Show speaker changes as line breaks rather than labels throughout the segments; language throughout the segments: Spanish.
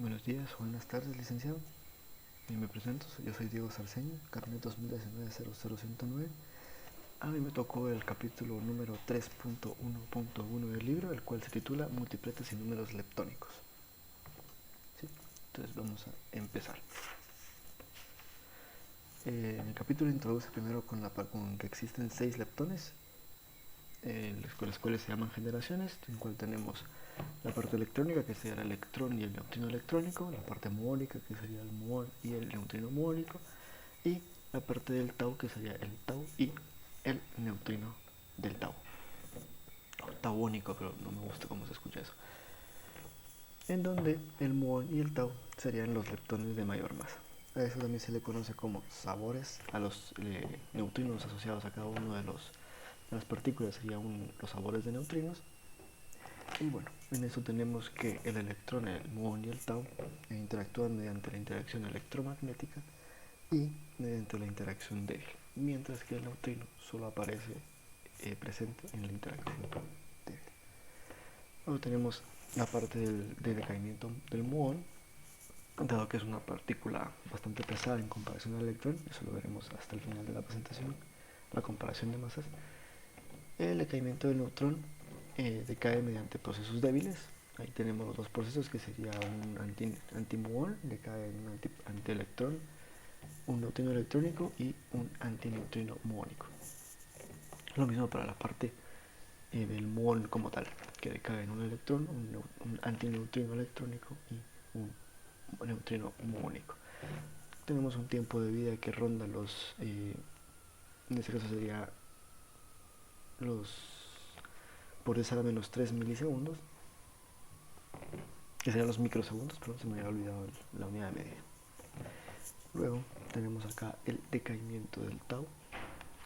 Buenos días o buenas tardes, licenciado. Me presento, yo soy Diego Sarceño, carnet 2019-00109. A mí me tocó el capítulo número 3.1.1 del libro, el cual se titula Multipletes y números leptónicos. ¿Sí? Entonces vamos a empezar. El capítulo introduce primero con que existen 6 leptones, las cuales se llaman generaciones, en cual tenemos la parte electrónica, que sería el electrón y el neutrino electrónico, la parte muónica, que sería el muón y el neutrino muónico, y la parte del tau, que sería el tau y el neutrino del tau. Tauónico, pero no me gusta cómo se escucha eso. En donde el muón y el tau serían los leptones de mayor masa. A eso también se le conoce como sabores a los neutrinos asociados a cada uno de las partículas, serían los sabores de neutrinos. Y bueno, en eso tenemos que el electrón, el muón y el tau interactúan mediante la interacción electromagnética y mediante la interacción débil, mientras que el neutrino solo aparece presente en la interacción débil. Luego tenemos la parte del decaimiento del muón, dado que es una partícula bastante pesada en comparación al electrón, eso lo veremos hasta el final de la presentación, la comparación de masas. El decaimiento del neutrón decae mediante procesos débiles. Ahí tenemos los dos procesos, que sería un antimuón, decae en un antielectrón, un neutrino electrónico y un antineutrino muónico. Lo mismo para la parte del muón como tal, que decae en un electrón, un antineutrino electrónico y un neutrino muónico. Tenemos un tiempo de vida que ronda en este caso sería por decir a menos 3 milisegundos, que serían los microsegundos, pero se me había olvidado la unidad de medida. Luego tenemos acá el decaimiento del tau.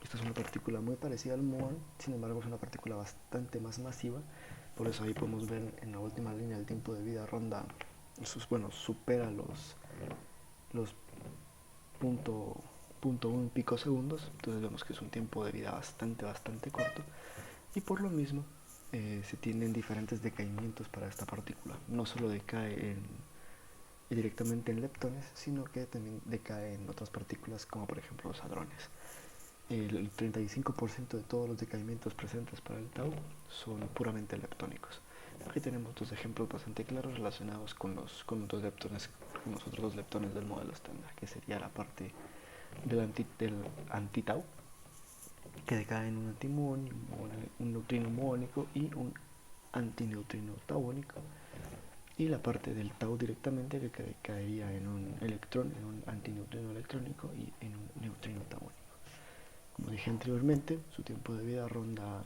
Esta es una partícula muy parecida al muón, sin embargo es una partícula bastante más masiva, por eso ahí podemos ver en la última línea el tiempo de vida ronda, supera los punto 1 picosegundos, entonces vemos que es un tiempo de vida bastante corto, y por lo mismo se tienen diferentes decaimientos para esta partícula. No solo decae directamente en leptones, sino que también decae en otras partículas, como por ejemplo los hadrones. El 35% de todos los decaimientos presentes para el tau son puramente leptónicos. Aquí tenemos dos ejemplos bastante claros relacionados con los otros dos leptones del modelo estándar, que sería la parte del anti-tau, que decae en un antimuón, un neutrino muónico y un antineutrino tauónico, y la parte del tau directamente, que caería en un electrón, en un antineutrino electrónico y en un neutrino tauónico. Como dije anteriormente, su tiempo de vida ronda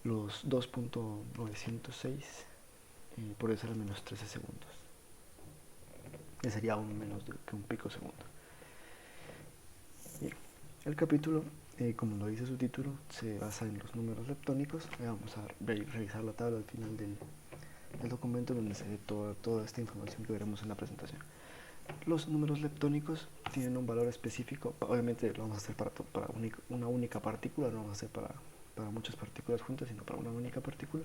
los 2.906 por eso era menos 13 segundos, que sería aún menos que un pico segundo. Bien, el capítulo, como lo dice su título, se basa en los números leptónicos. Vamos a revisar la tabla al final del documento, donde se ve toda esta información que veremos en la presentación. Los números leptónicos tienen un valor específico. Obviamente lo vamos a hacer para una única partícula, no vamos a hacer para muchas partículas juntas, sino para una única partícula.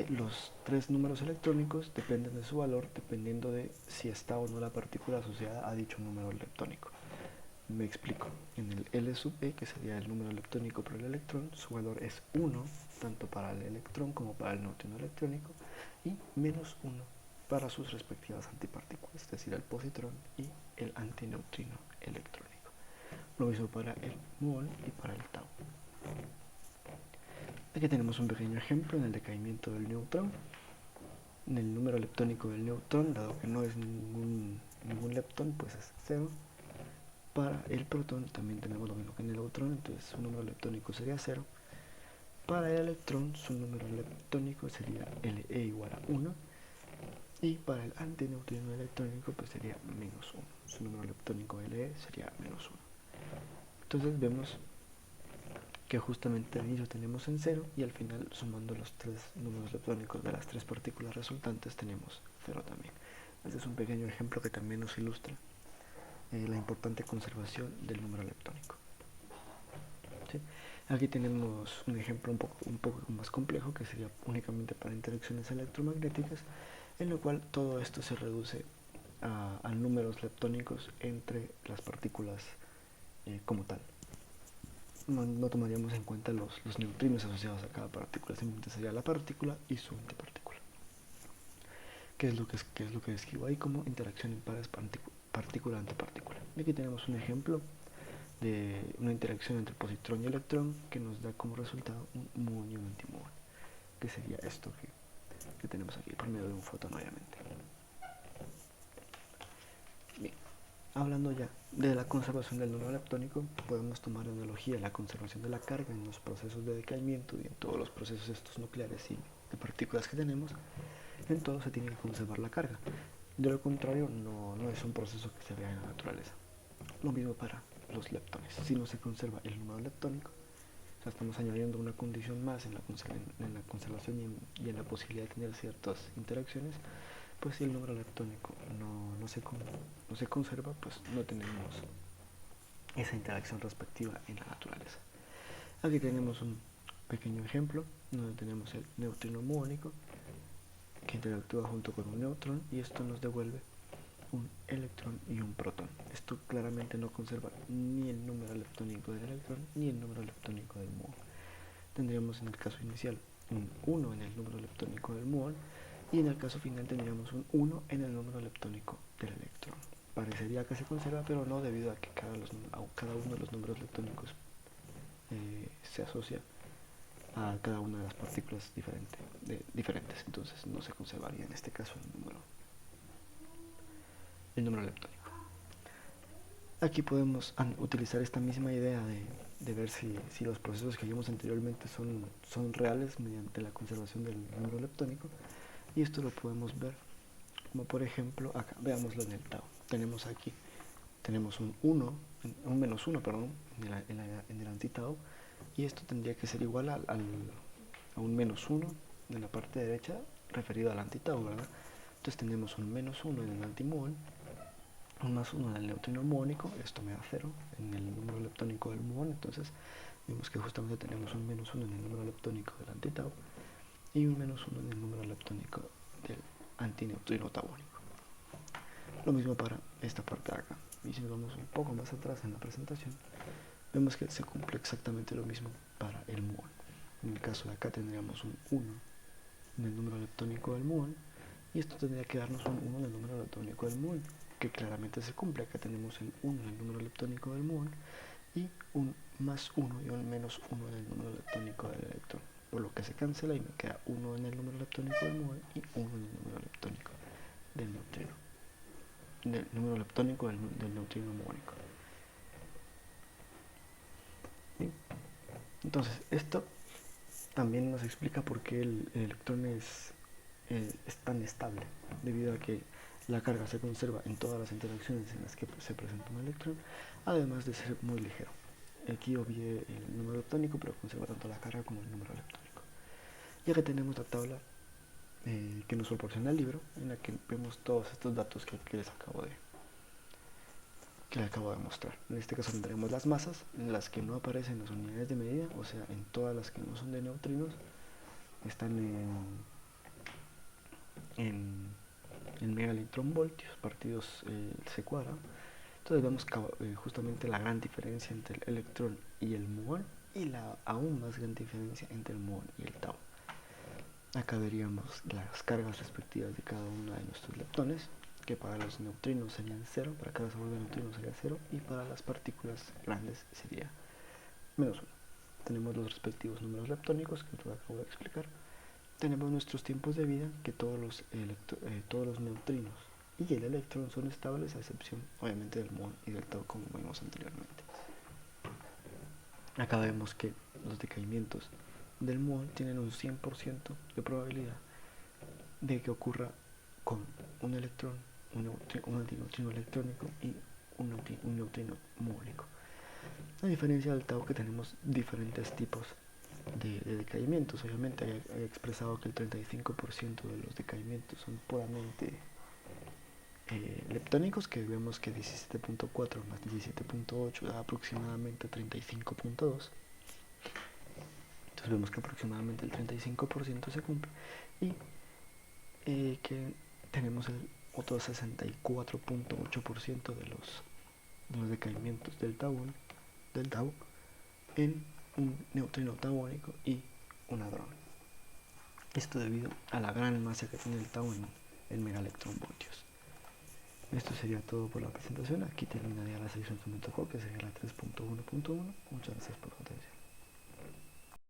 Los 3 números electrónicos dependen de su valor dependiendo de si está o no la partícula asociada a dicho número leptónico. Me explico. En el L sub E, que sería el número leptónico para el electrón, su valor es 1, tanto para el electrón como para el neutrino electrónico, y menos 1 para sus respectivas antipartículas, es decir, el positrón y el antineutrino electrónico. Lo mismo para el muón y para el tau. Aquí tenemos un pequeño ejemplo en el decaimiento del neutrón. En el número leptónico del neutrón, dado que no es ningún leptón, pues es 0. Para el protón también tenemos lo mismo que en el neutrón, entonces su número leptónico sería 0. Para el electrón, su número leptónico sería Le igual a 1. Y para el antineutrino electrónico, pues sería menos 1. Su número leptónico Le sería menos 1. Entonces vemos que justamente al inicio tenemos en 0 y al final, sumando los 3 números leptónicos de las 3 partículas resultantes, tenemos 0 también. Este es un pequeño ejemplo que también nos ilustra la importante conservación del número leptónico. ¿Sí? Aquí tenemos un ejemplo un poco más complejo, que sería únicamente para interacciones electromagnéticas, en lo cual todo esto se reduce a números leptónicos entre las partículas como tal. No tomaríamos en cuenta los neutrinos asociados a cada partícula, simplemente sería la partícula y su antipartícula. ¿Qué es lo que describo ahí como interacción en pares partícula-antipartícula? Y aquí tenemos un ejemplo de una interacción entre positrón y electrón que nos da como resultado un muón y un antimuón, que sería esto que tenemos aquí por medio de un fotón, obviamente. Bien, hablando ya de la conservación del número leptónico, podemos tomar de analogía la conservación de la carga en los procesos de decaimiento y en todos los procesos estos nucleares y de partículas que tenemos. En todo se tiene que conservar la carga. De lo contrario, no es un proceso que se vea en la naturaleza. Lo mismo para los leptones. Si no se conserva el número leptónico, o sea, estamos añadiendo una condición más en la conservación y en la posibilidad de tener ciertas interacciones, pues si el número leptónico no se conserva, pues no tenemos esa interacción respectiva en la naturaleza. Aquí tenemos un pequeño ejemplo donde tenemos el neutrino muónico que interactúa junto con un neutrón y esto nos devuelve un electrón y un protón. Esto claramente no conserva ni el número leptónico del electrón ni el número leptónico del muón. Tendríamos en el caso inicial un 1 en el número leptónico del muón y en el caso final tendríamos un 1 en el número leptónico del electrón. Parecería que se conserva, pero no, debido a que cada uno de los números leptónicos se asocia a cada una de las partículas diferentes, entonces no se conservaría en este caso el número leptónico. Aquí podemos utilizar esta misma idea de ver si los procesos que vimos anteriormente son reales mediante la conservación del número leptónico, y esto lo podemos ver como por ejemplo acá, veámoslo en el tau. Tenemos un menos 1 en el antitau, y esto tendría que ser igual a un menos 1 de la parte derecha referido al antitau, ¿verdad? Entonces tenemos un menos 1 en el antimuón, un más 1 en el neutrino muónico, esto me da 0 en el número leptónico del muón, entonces vemos que justamente tenemos un menos 1 en el número leptónico del antitau y un menos 1 en el número leptónico del antineutrino tauónico. Lo mismo para esta parte de acá, y si nos vamos un poco más atrás en la presentación, vemos que se cumple exactamente lo mismo para el muón. En el caso de acá tendríamos un 1 en el número leptónico del muón, y esto tendría que darnos un 1 en el número leptónico del muón, que claramente se cumple. Acá tenemos el 1 en el número leptónico del muón y un más 1 y un menos 1 en el número leptónico del electrón, por lo que se cancela y me queda 1 en el número leptónico del muón y 1 en el número leptónico del neutrino, del número leptónico del neutrino muónico. ¿Sí? Entonces esto también nos explica por qué el electrón es tan estable, debido a que la carga se conserva en todas las interacciones en las que se presenta un electrón, además de ser muy ligero. Aquí obvié el número leptónico, pero conserva tanto la carga como el número leptónico. Y acá tenemos la tabla que nos proporciona el libro, en la que vemos todos estos datos que les acabo de mostrar. En este caso tendremos las masas, en las que no aparecen las unidades de medida, o sea, en todas las que no son de neutrinos, están en megaelectronvoltios partidos C cuadrado. Entonces vemos justamente la gran diferencia entre el electrón y el muón, y la aún más gran diferencia entre el muón y el tau. Acá veríamos las cargas respectivas de cada uno de nuestros leptones, que para los neutrinos serían 0, para cada sabor de neutrinos sería 0, y para las partículas grandes sería menos 1. Tenemos los respectivos números leptónicos que os acabo de explicar. Tenemos nuestros tiempos de vida, que todos los neutrinos y el electrón son estables, a excepción obviamente del muón y del tau, como vimos anteriormente. Acá vemos que los decaimientos del muón tienen un 100% de probabilidad de que ocurra con un electrón, un antineutrino electrónico y un neutrino muónico. A diferencia del tau, que tenemos diferentes tipos de decaimientos. Obviamente he expresado que el 35% de los decaimientos son puramente leptónicos, que vemos que 17.4 más 17.8 da aproximadamente 35.2. Entonces vemos que aproximadamente el 35% se cumple, y que tenemos el otro 64.8% de los decaimientos del tau en un neutrino tauónico y un hadrón. Esto debido a la gran masa que tiene el tau en megaelectronvoltios. Esto sería todo por la presentación. Aquí terminaría la sección que me tocó, que sería la 3.1.1. Muchas gracias por su atención.